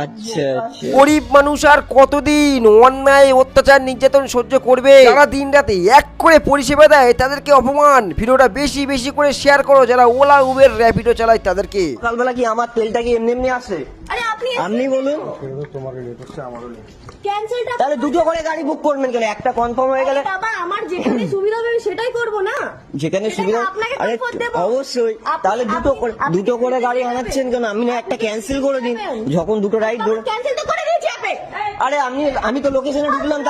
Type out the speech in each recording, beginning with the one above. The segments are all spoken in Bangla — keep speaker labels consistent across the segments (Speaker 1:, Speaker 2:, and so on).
Speaker 1: আচ্ছা গরিব মানুষ আর কতদিন অন্যায় অত্যাচার নির্যাতন সহ্য করবে? যারা দিন রাতে এক করে পরিষেবা দেয় তাদেরকে অপমান। ভিডিওটা বেশি বেশি করে শেয়ার করো যারা ওলা উবের র্যাপিডো চালায় তাদেরকে।
Speaker 2: সকালবেলা কি আমার তেলটা কি এমনি এমনি আসে?
Speaker 3: আরে
Speaker 2: আপনি বলুন।
Speaker 4: তোমারও লেট হচ্ছে, আমারও লেট।
Speaker 3: ক্যান্সেলটা
Speaker 2: তাহলে দুটো করে গাড়ি বুক করবেন কেন? একটা কনফার্ম হয়ে গেলে
Speaker 3: বাবা আমার যেখানে সুবিধা হবে আমি সেটাই করব না।
Speaker 2: যেখানে
Speaker 3: সেটা
Speaker 2: সুবিধা
Speaker 3: আপনাকে
Speaker 2: আরে
Speaker 3: comfort দেবো।
Speaker 2: অবশ্যই। তাহলে দুটো করে গাড়ি আনাচ্ছেন কেন? আপনি না একটা ক্যান্সেল করে দিন যখন দুটো রাইড ধরে।
Speaker 3: ক্যান্সেল তো করে দিয়েছি আপনি।
Speaker 2: আরে আমি তো লোকেশনে ঢুকলাম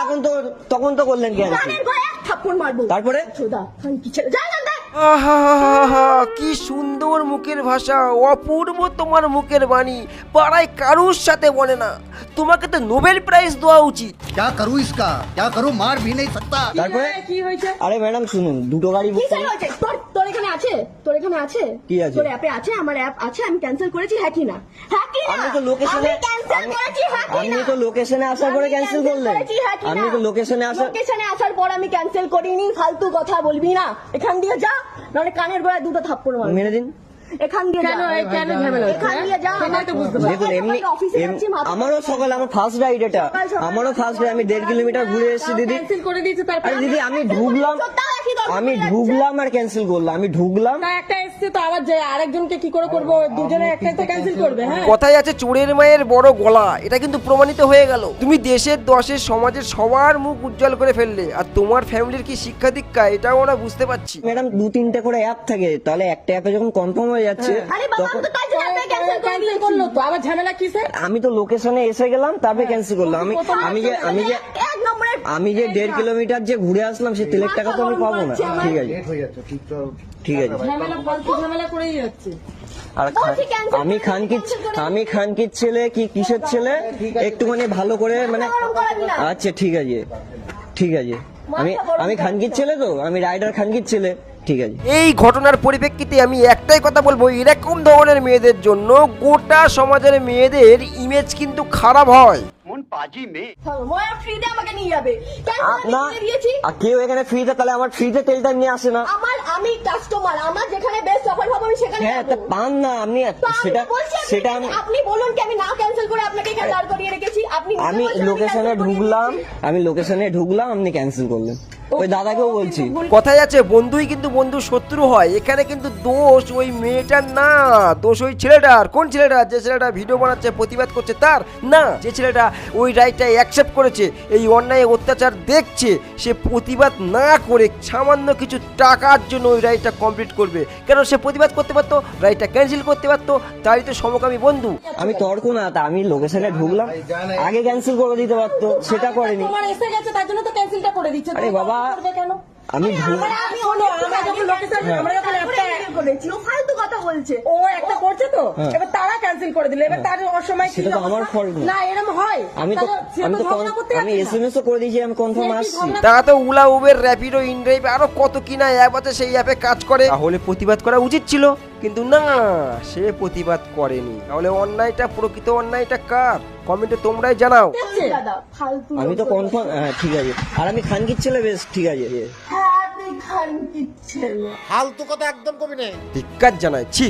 Speaker 2: তখন তো করলেন ক্যান্সেল।
Speaker 3: কানের গোড়ায় এক থাপ্পড় মারবো।
Speaker 2: তারপরে
Speaker 3: চোদা আমি কি ছেড়ে যা জানতে।
Speaker 1: আহা কি সুন্দর মুখের ভাষা, অপূর্ব তোমার মুখের বাণী, পাড়ায় কারুর সাথে বলে না। তোমাকে তো নোবেল প্রাইজ দেওয়া উচিত।
Speaker 4: क्या करूं इसका, क्या करूं, मार भी नहीं सकता।
Speaker 2: তারপরে
Speaker 3: কি হয়েছে?
Speaker 2: আরে ম্যাডাম শুনুন, দুটো গাড়ি বুক
Speaker 3: কি
Speaker 2: করুন।
Speaker 3: হয়েছে? তোর এখানে আছে? তোর এখানে আছে?
Speaker 2: কি আছে?
Speaker 3: তোর অ্যাপে আছে? আমার অ্যাপ আছে, আমি ক্যান্সেল করেছি, হ্যাঁ কি না? হ্যাঁ কি না?
Speaker 2: আপনি তো লোকেশনে
Speaker 3: আমি ক্যান্সেল করেছি, হ্যাঁ কি না?
Speaker 2: আপনি তো লোকেশনে আসার পরে
Speaker 3: আমি
Speaker 2: ক্যান্সেল করলেন।
Speaker 3: করেছি, হ্যাঁ কি না?
Speaker 2: আপনি তো লোকেশনে
Speaker 3: আসার পর আমি ক্যান্সেল করিনি। ফালতু কথা বলবি না। এখান দিয়ে যা, নাহলে কানের গোড়ায় দুটো থাপ্পড় মারবো।
Speaker 2: মেরে দিন।
Speaker 3: এখান দিয়ে যা। কেন ঝামেলা হচ্ছে? এখান দিয়ে যা। আমার তো বুঝতে পারছি।
Speaker 2: দেখুন আমারও সকালে আমার ফার্স্ট রাইড এটা, আমারও ফার্স্ট রাইড। আমি 1.5 কিলোমিটার ঘুরে এসেছি দিদি।
Speaker 3: ক্যান্সেল করে দিয়েছে তারপর।
Speaker 2: আরে দিদি আমি ঢুকলাম আর ক্যান্সেল করলাম। আমি ঢুকলাম।
Speaker 5: একটা এসছে তো আবার যে আরেকজনকে কি করে করবো? দুজনে একটাই তো ক্যান্সেল করবে। হ্যাঁ
Speaker 1: কথায় আছে চোরের মায়ের বড় গলা, এটা কিন্তু প্রমাণিত হয়ে গেল। তুমি দেশের দশের সমাজের সবার মুখ উজ্জ্বল করে ফেললে, আর তোমার ফ্যামিলির কি শিক্ষা দীক্ষা এটাও আমরা বুঝতে পারছি।
Speaker 2: ম্যাডাম 2-3টে করে অ্যাপ থাকে, তাহলে একটা অ্যাপে যখন কনফার্ম হয়ে যাচ্ছে
Speaker 3: আরে বাবা আমি তো তাই জন্য আপনি ক্যান্সেল করে
Speaker 5: ক্যান্সেল
Speaker 3: দিয়েছি।
Speaker 5: করলো তো আবার ঝামেলা কিসে?
Speaker 2: আমি তো লোকেশনে এসে গেলাম তারপরে ক্যান্সেল করলাম।
Speaker 3: এক নম্বরের
Speaker 2: আমি যে 1.5 কিলোমিটার যে ঘুরে আসলাম সে তেলের টাকা তো আমি পাবো না। ঠিক আছে
Speaker 4: লেট হয়ে যাচ্ছে,
Speaker 2: ঠিক আছে।
Speaker 5: ঝামেলা ফালতু ঝামেলা করেই যাচ্ছে।
Speaker 2: আর
Speaker 3: বলছি cancel
Speaker 2: আমি
Speaker 3: করে
Speaker 2: খানকির ছেলে কি কিসের ছেলে একটুখানি ভালো করে মানে
Speaker 3: গরম করাবি না।
Speaker 2: আচ্ছা ঠিক আছে আমি খানকির ছেলে, তো আমি রাইডার খানকির ছেলে। ঠিক আছে।
Speaker 1: এই ঘটনার পরিপ্রেক্ষিতে আমি একটাই কথা বলবো, এরকম ধরনের মেয়েদের জন্য গোটা সমাজের মেয়েদের ইমেজ কিন্তু খারাপ হয়।
Speaker 3: ময়া ফ্রিতে আমাকে নিয়ে যাবে। কেন
Speaker 2: না
Speaker 3: আমি দিয়েছি?
Speaker 2: আর কেউ এখানে ফ্রিতে, তাহলে আমার ফ্রিতে তেলটা নিয়ে আসে না।
Speaker 3: আমি কাস্টমার, আমার যেখানে বেস্ট অফার হবে আমি সেখানে
Speaker 2: হ্যাঁ তা
Speaker 3: যাবো।
Speaker 2: পান না আপনি
Speaker 3: তো আমি
Speaker 2: সেটা
Speaker 3: তো বলছি
Speaker 2: সেটা আমি
Speaker 3: আপনি বলুন কি আমি না ক্যান্সেল করে আপনাকে এখানে দাঁড় করিয়ে রেখেছি। আপনি নিজে
Speaker 2: আমি
Speaker 3: বলছেন
Speaker 2: লোকেশনে
Speaker 3: cancel করিয়ে
Speaker 2: ঢুকলাম আপনি ক্যান্সেল করলেন। ওই দাদাকেও বলছি।
Speaker 1: কথায় আছে বন্ধুই কিন্তু বন্ধু শত্রু হয়। এখানে কিন্তু দোষ ওই মেয়েটার না, দোষ ওই ছেলেটার। কোন ছেলেটা? যে ছেলেটা ভিডিও বানাচ্ছে, প্রতিবাদ করছে তার না, যে ছেলেটা ওই রাইটটা অ্যাকসেপ্ট করেছে, এই অন্যায় অত্যাচার দেখছে, সে প্রতিবাদ না করে সামান্য কিছু টাকার জন্য ওই রাইটটা কমপ্লিট করবে। কেন? সে প্রতিবাদ করতে পারতো, রাইটটা ক্যান্সেল করতে পারতো, তারই তো সমকামী বন্ধু।
Speaker 2: আমি তর্ক না, তা আমি লোকেশনে ঢুকলাম, আগে ক্যান্সেল করে দিতে পারতো, সেটা করেনি।
Speaker 5: তোমার এসে গেছে তার জন্য তো ক্যান্সেলটা করে দিচ্ছে।
Speaker 2: আরে বাবা
Speaker 5: করবে কেন?
Speaker 2: আমি
Speaker 5: শোনো, আমরা যখন লোকেশন আমরা যখন একটা
Speaker 3: করেছি ও ফালতু কথা বলছে।
Speaker 5: ও একটা করছে তো এবার তারা ক্যান্সেল করে দিল। এবার তার অসময় কি
Speaker 2: সেটা তো আমার
Speaker 5: অবস্থা?
Speaker 2: fault না।
Speaker 5: না এরকম হয়।
Speaker 2: আমি তো
Speaker 5: ঝগড়া করতে
Speaker 2: আমি
Speaker 5: যাচ্ছে না।
Speaker 2: এসএমএস ও করে দিয়েছি, আমি কনফার্ম আসছি।
Speaker 1: তারা তো উলা উবের র্যাপিডো ইনড্রাইভ আরো কত কিনা অ্যাপ আছে, সেই অ্যাপে কাজ করে। তাহলে প্রতিবাদ করা উচিত ছিল, কিন্তু না, সে প্রতিবাদ করেনি। তাহলে অন্যায়টা, প্রকৃত অন্যায়টা কার? কমেন্টে তোমরাই জানাও।
Speaker 3: দাদা ফালতু
Speaker 2: আমি তো কনফার্ম, হ্যাঁ ঠিক আছে। আর আমি খানকির ছেলে, বেশ ঠিক আছে।
Speaker 3: হ্যাঁ তুই খান কি ছেলে।
Speaker 4: ফালতু কথা একদম কবি নেই।
Speaker 1: ধিক্কার জানাই, ছি।